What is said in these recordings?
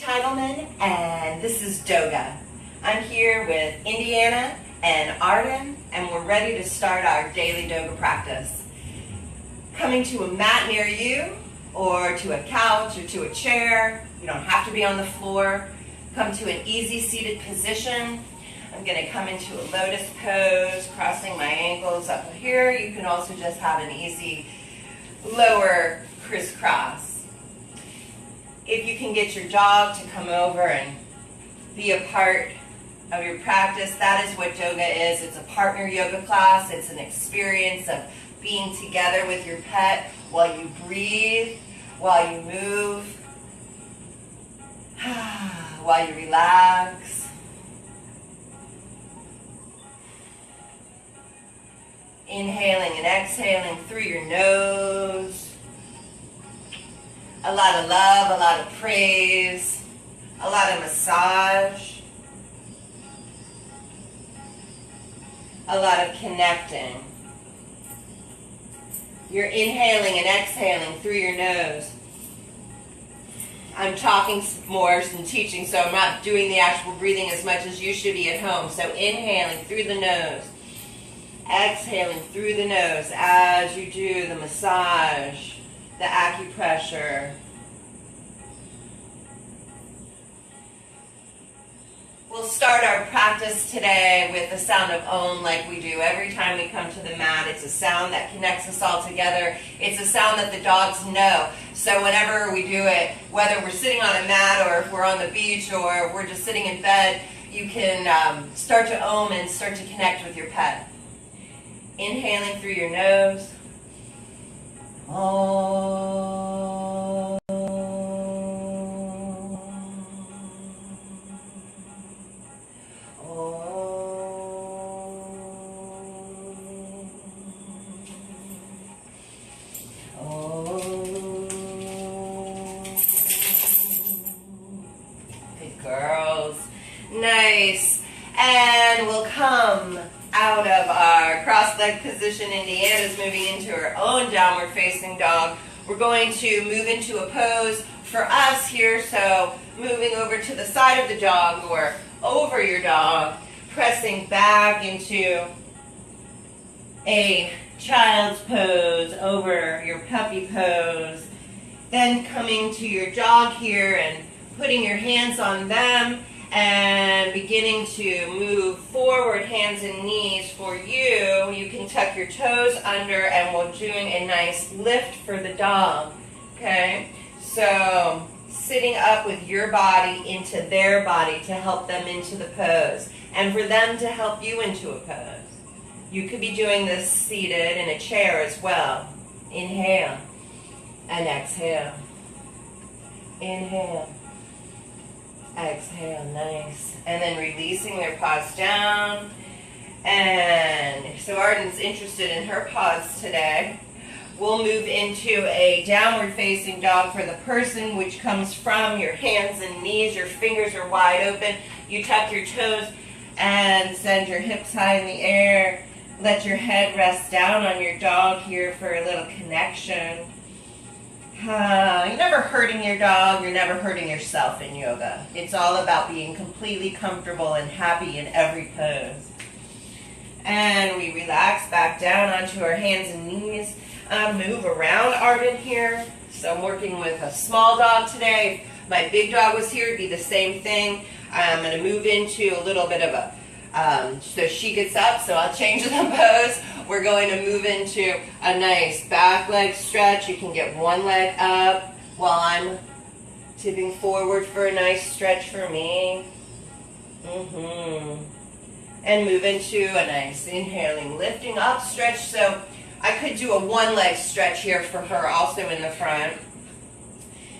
Titleman, and this is Doga. I'm here with Indiana and Arden, and we're ready to start our daily Doga practice. Coming to a mat near you, or to a couch, or to a chair. You don't have to be on the floor. Come to an easy seated position. I'm going to come into a lotus pose, crossing my ankles up here. You can also just have an easy lower crisscross. If you can get your dog to come over and be a part of your practice, that is what Doga is. It's a partner yoga class. It's an experience of being together with your pet while you breathe, while you move, while you relax. Inhaling and exhaling through your nose. A lot of love, a lot of praise, a lot of massage, a lot of connecting. You're inhaling and exhaling through your nose. I'm talking more than teaching, so I'm not doing the actual breathing as much as you should be at home. So inhaling through the nose. Exhaling through the nose as you do the massage, the acupressure. We'll start our practice today with the sound of Om like we do every time we come to the mat. It's a sound that connects us all together. It's a sound that the dogs know. So whenever we do it, whether we're sitting on a mat or if we're on the beach or we're just sitting in bed, you can start to Om and start to connect with your pet. Inhaling through your nose. Om. Good girls. Nice. And we'll come out of our cross-legged position. Indiana's moving into her own downward facing dog. We're going to move into a pose for us here, so moving over to the side of the dog or over your dog, pressing back into a child's pose, over your puppy pose, then coming to your dog here and putting your hands on them and beginning to move forward, hands and knees for you. You can tuck your toes under and we're doing a nice lift for the dog. Okay? So sitting up with your body into their body to help them into the pose and for them to help you into a pose. You could be doing this seated in a chair as well. Inhale and exhale. Inhale. Exhale, nice. And then releasing their paws down. And so Arden's interested in her paws today. We'll move into a downward facing dog for the person, which comes from your hands and knees. Your fingers are wide open. You tuck your toes and send your hips high in the air. Let your head rest down on your dog here for a little connection. You're never hurting your dog, you're never hurting yourself in yoga. It's all about being completely comfortable and happy in every pose. And we relax back down onto our hands and knees. Move around Arden here. So I'm working with a small dog today. If my big dog was here, it'd be the same thing. I'm going to move into a little bit of a, so she gets up, so I'll change the pose. We're going to move into a nice back leg stretch. You can get one leg up while I'm tipping forward for a nice stretch for me. And move into a nice inhaling, lifting up stretch. So I could do a one leg stretch here for her also in the front.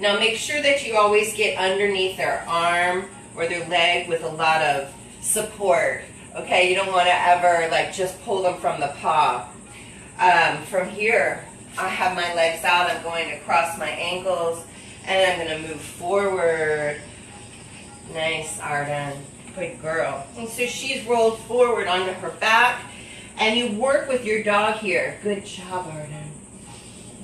Now make sure that you always get underneath their arm or their leg with a lot of support. Okay, you don't want to ever like just pull them from the paw. From here, I have my legs out. I'm going to cross my ankles and I'm going to move forward. Nice, Arden. Good girl. And so she's rolled forward onto her back and you work with your dog here. Good job, Arden.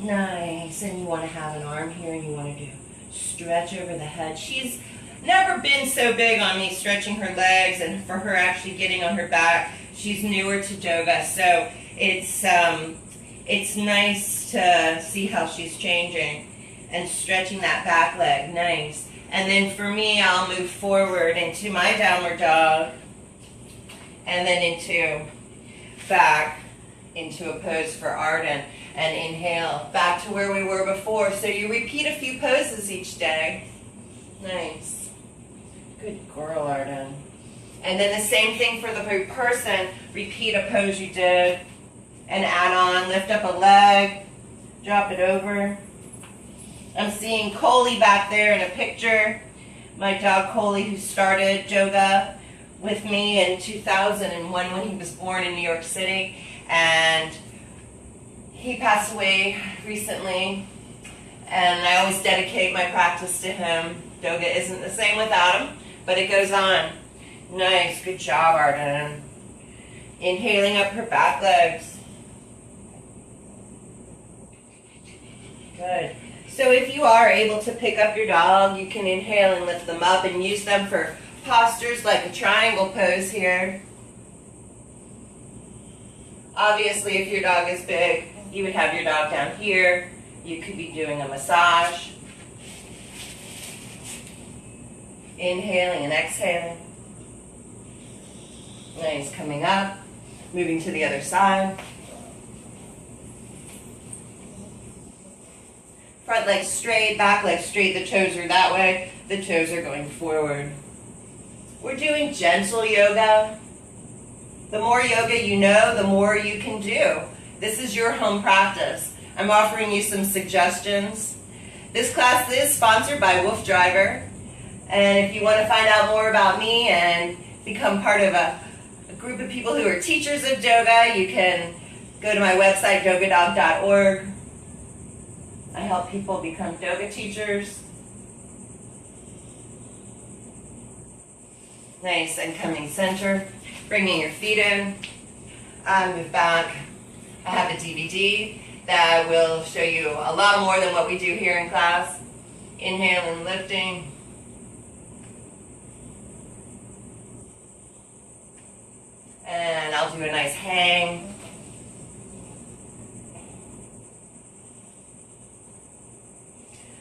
Nice. And you want to have an arm here and you want to do stretch over the head. She's never been so big on me stretching her legs and for her actually getting on her back. She's newer to Doga, so it's nice to see how she's changing and stretching that back leg. Nice. And then for me, I'll move forward into my downward dog and then into back into a pose for Arden, and inhale back to where we were before. So you repeat a few poses each day. Nice. Good girl, Arden. And then the same thing for the person. Repeat a pose you did and add on. Lift up a leg, drop it over. I'm seeing Coley back there in a picture. My dog Coley, who started Doga with me in 2001 when he was born in New York City. And he passed away recently, and I always dedicate my practice to him. Doga isn't the same without him, but it goes on. Nice, good job, Arden. Inhaling up her back legs. Good. So if you are able to pick up your dog, you can inhale and lift them up and use them for postures like a triangle pose here. Obviously, if your dog is big, you would have your dog down here. You could be doing a massage. Inhaling and exhaling. Nice, coming up. Moving to the other side. Front leg straight, back leg straight. The toes are that way. The toes are going forward. We're doing gentle yoga. The more yoga you know, the more you can do. This is your home practice. I'm offering you some suggestions. This class is sponsored by Wolf Driver. And if you want to find out more about me and become part of a group of people who are teachers of Doga, you can go to my website, dogadog.org. I help people become Doga teachers. Nice, and coming center. Bringing your feet in. Move back. I have a DVD that will show you a lot more than what we do here in class. Inhale and lifting. And I'll do a nice hang.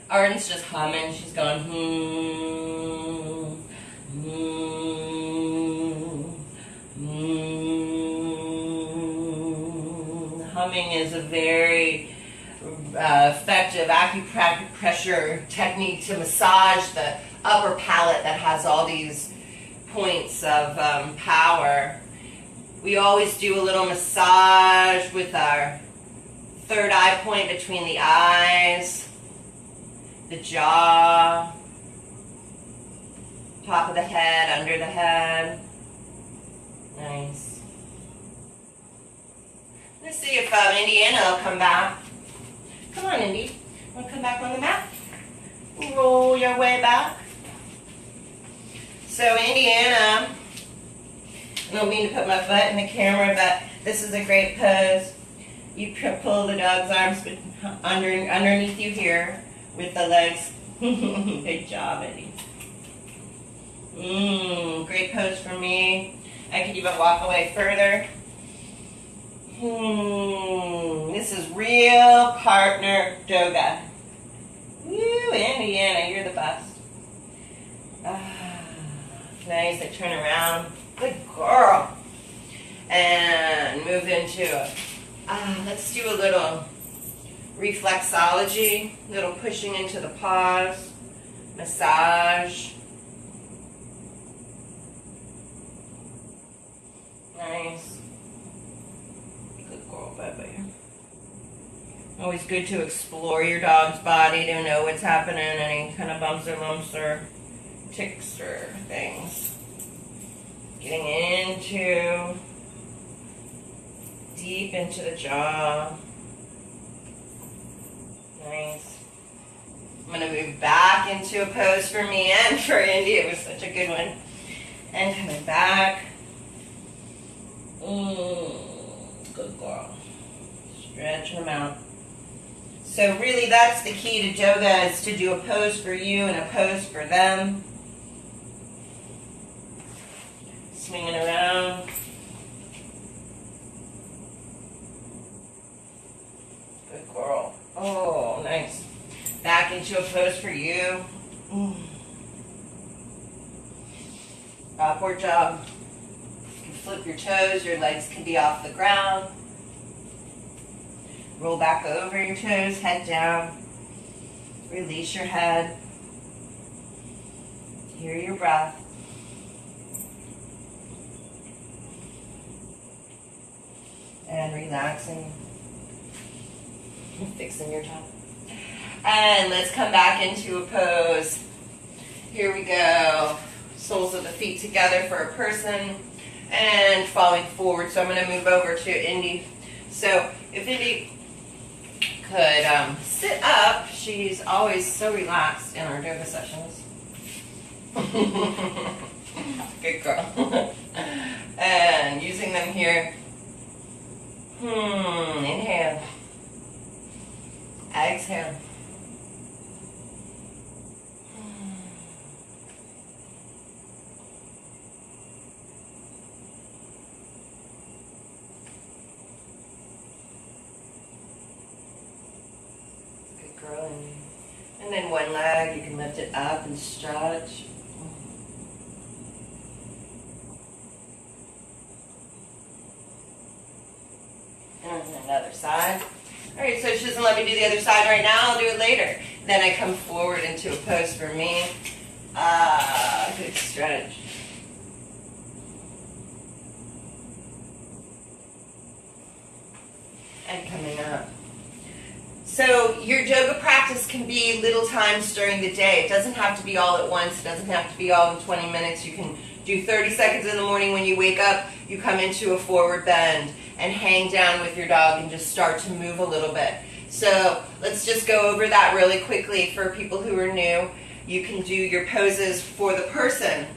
Arden's just humming. She's going, Humming is a very effective acupressure technique to massage the upper palate that has all these points of power. We always do a little massage with our third eye point between the eyes, the jaw, top of the head, under the head. Nice. Let's see if Indiana will come back. Come on, Indy. Want to come back on the mat? Roll your way back. So Indiana, I don't mean to put my butt in the camera, but this is a great pose. You pull the dog's arms underneath you here with the legs. Good job, Indy. Great pose for me. I could even walk away further. This is real partner Doga. Woo, Indiana, you're the best. Nice, I turn around. Good girl. And move into it. Let's do a little reflexology, little pushing into the paws, massage. Nice. Good girl, baby. Always good to explore your dog's body to know what's happening, any kind of bumps or lumps or ticks or things. Getting into, deep into the jaw. Nice. I'm going to move back into a pose for me and for Indy. It was such a good one. And coming back. Good girl. Stretching them out. So really that's the key to Doga, is to do a pose for you and a pose for them. Swinging around. Good girl. Oh, nice. Back into a pose for you. Upward dog. You can flip your toes. Your legs can be off the ground. Roll back over your toes. Head down. Release your head. Hear your breath. And relaxing. Fixing your top. And let's come back into a pose. Here we go. Soles of the feet together for a person. And falling forward. So I'm going to move over to Indy. So if Indy could sit up. She's always so relaxed in our Doga sessions. Good girl. And using them here. Inhale. Exhale. Good girl. And then one leg, you can lift it up and stretch. And another side. All right, so she doesn't let me do the other side right now. I'll do it later. Then I come forward into a pose for me. Good stretch. And coming up. So your yoga practice can be little times during the day. It doesn't have to be all at once. It doesn't have to be all in 20 minutes. You can do 30 seconds in the morning when you wake up. You come into a forward bend and hang down with your dog and just start to move a little bit. So let's just go over that really quickly for people who are new. You can do your poses for the person.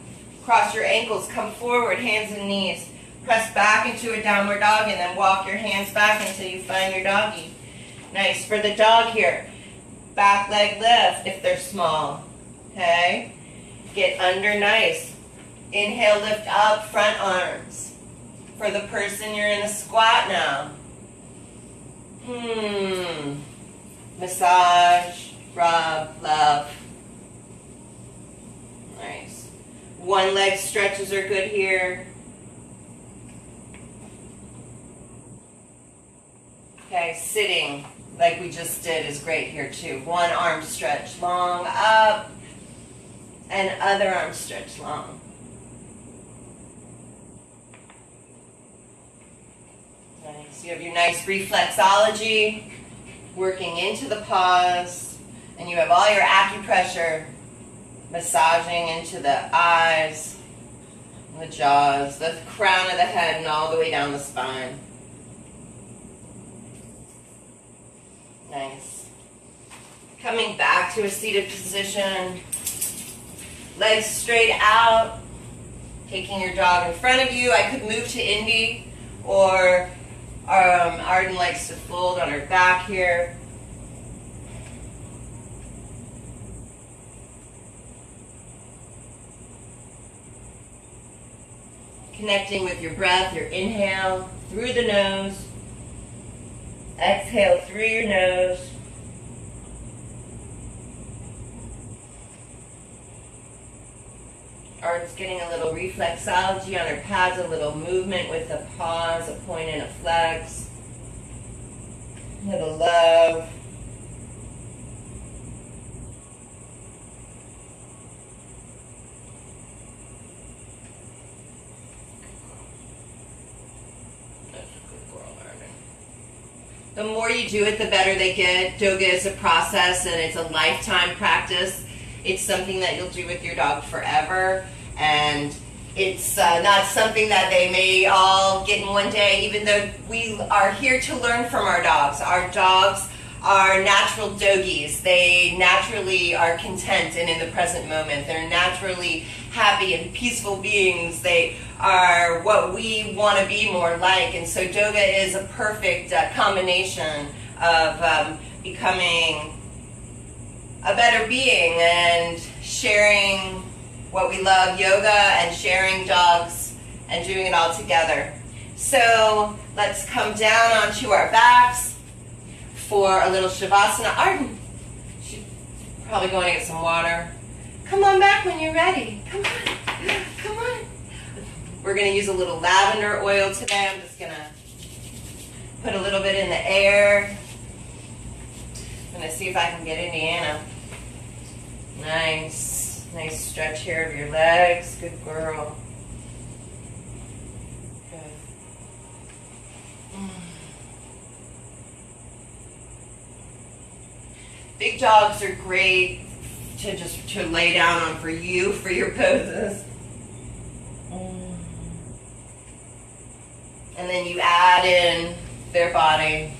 Cross your ankles, come forward, hands and knees. Press back into a downward dog and then walk your hands back until you find your doggy. Nice. For the dog here, back leg lift if they're small. Okay? Get under nice. Inhale, lift up, front arms. For the person, you're in a squat now. Massage, rub, love. Nice. One leg stretches are good here. Okay, sitting like we just did is great here too. One arm stretch long up and other arm stretch long. Nice. You have your nice reflexology working into the paws, and you have all your acupressure massaging into the eyes, the jaws, the crown of the head, and all the way down the spine. Nice. Coming back to a seated position, legs straight out, taking your dog in front of you. I could move to Indy, or Arden likes to fold on her back here. Connecting with your breath, your inhale through the nose, exhale through your nose. Arden's getting a little reflexology on her pads, a little movement with the paws, a point and a flex. A little love. The more you do it, the better they get. Doga is a process and it's a lifetime practice. It's something that you'll do with your dog forever, and it's not something that they may all get in one day, even though we are here to learn from our dogs. Our dogs are natural doggies. They naturally are content and in the present moment. They're naturally happy and peaceful beings. They are what we want to be more like, and so Doga is a perfect combination of becoming a better being and sharing what we love, yoga, and sharing dogs and doing it all together. So let's come down onto our backs for a little Shavasana. Arden, she's probably going to get some water. Come on back when you're ready. Come on. Come on. We're going to use a little lavender oil today. I'm just going to put a little bit in the air. I'm going to see if I can get Indiana. Nice. Nice stretch here of your legs. Good girl. Good. Big dogs are great to lay down on for you, for your poses. And then you add in their body.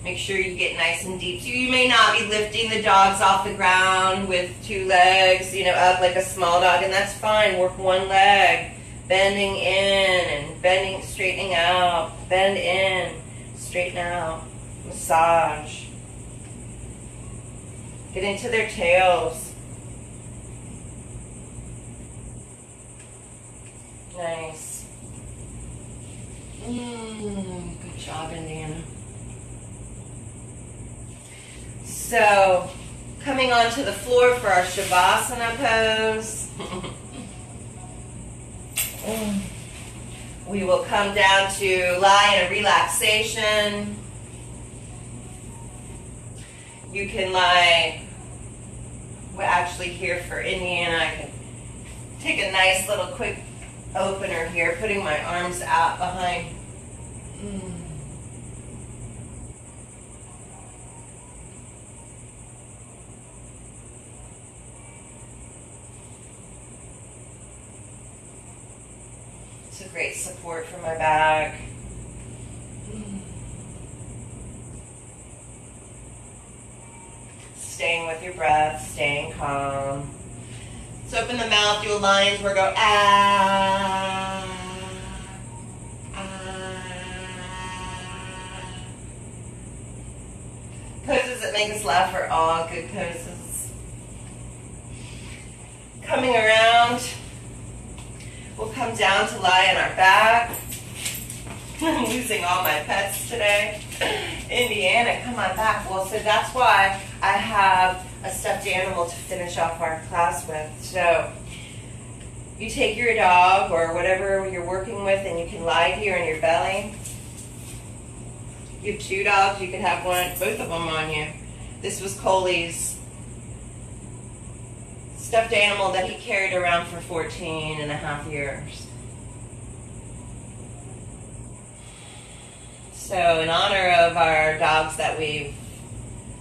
Make sure you get nice and deep. So you may not be lifting the dogs off the ground with two legs, up like a small dog, and that's fine. Work one leg, bending in and bending, straightening out, bend in, straighten out, massage. Get into their tails. Nice. Good job, Indiana. So, coming onto the floor for our Shavasana pose. We will come down to lie in a relaxation. You can lie, we're actually here for Indiana. I can take a nice little quick opener here, putting my arms out behind. It's a great support for my back. Staying with your breath, staying calm. So open the mouth, do a lines where go ah, ah. Poses that make us laugh are all good poses. Coming around, we'll come down to lie on our back. I'm losing all my pets today. Indiana, come on back. Well, so that's why I have a stuffed animal to finish off our class with. So you take your dog or whatever you're working with and you can lie here in your belly. You have two dogs, you can have both of them on you. This was Coley's stuffed animal that he carried around for 14 and a half years. So in honor of our dogs that we've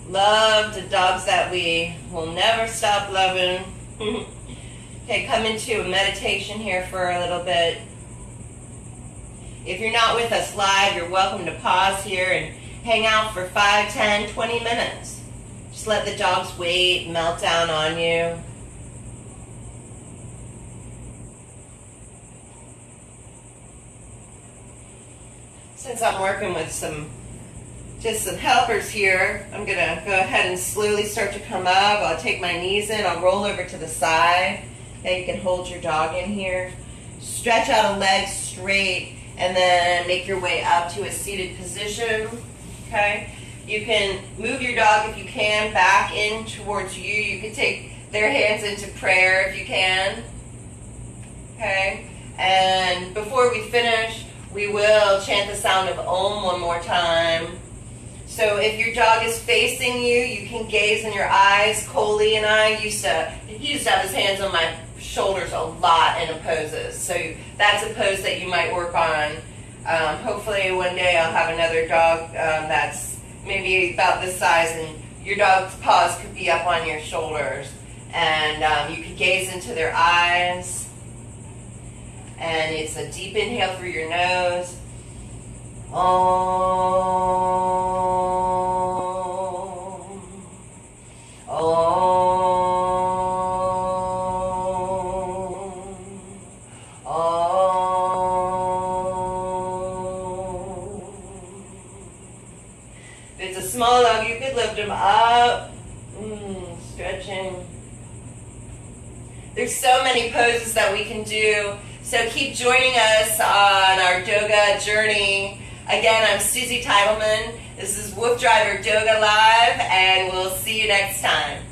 loved, the dogs that we will never stop loving. Okay, come into a meditation here for a little bit. If you're not with us live, you're welcome to pause here and hang out for 5, 10, 20 minutes. Just let the dogs wait, melt down on you. Since I'm working with some helpers here, I'm going to go ahead and slowly start to come up. I'll take my knees in. I'll roll over to the side. Then you can hold your dog in here. Stretch out a leg straight and then make your way up to a seated position. Okay? You can move your dog if you can back in towards you. You can take their hands into prayer if you can. Okay? And before we finish, we will chant the sound of Om one more time. So if your dog is facing you, you can gaze in your eyes. Coley and I he used to have his hands on my shoulders a lot in the poses. So that's a pose that you might work on. Hopefully one day I'll have another dog that's maybe about this size, and your dog's paws could be up on your shoulders. And you can gaze into their eyes. And it's a deep inhale through your nose. Om. Om. Om. If it's a small dog, you could lift them up. Stretching. There's so many poses that we can do. So keep joining us on our Doga journey. Again, I'm Suzi Teitelman. This is Wolf Driver Doga Live, and we'll see you next time.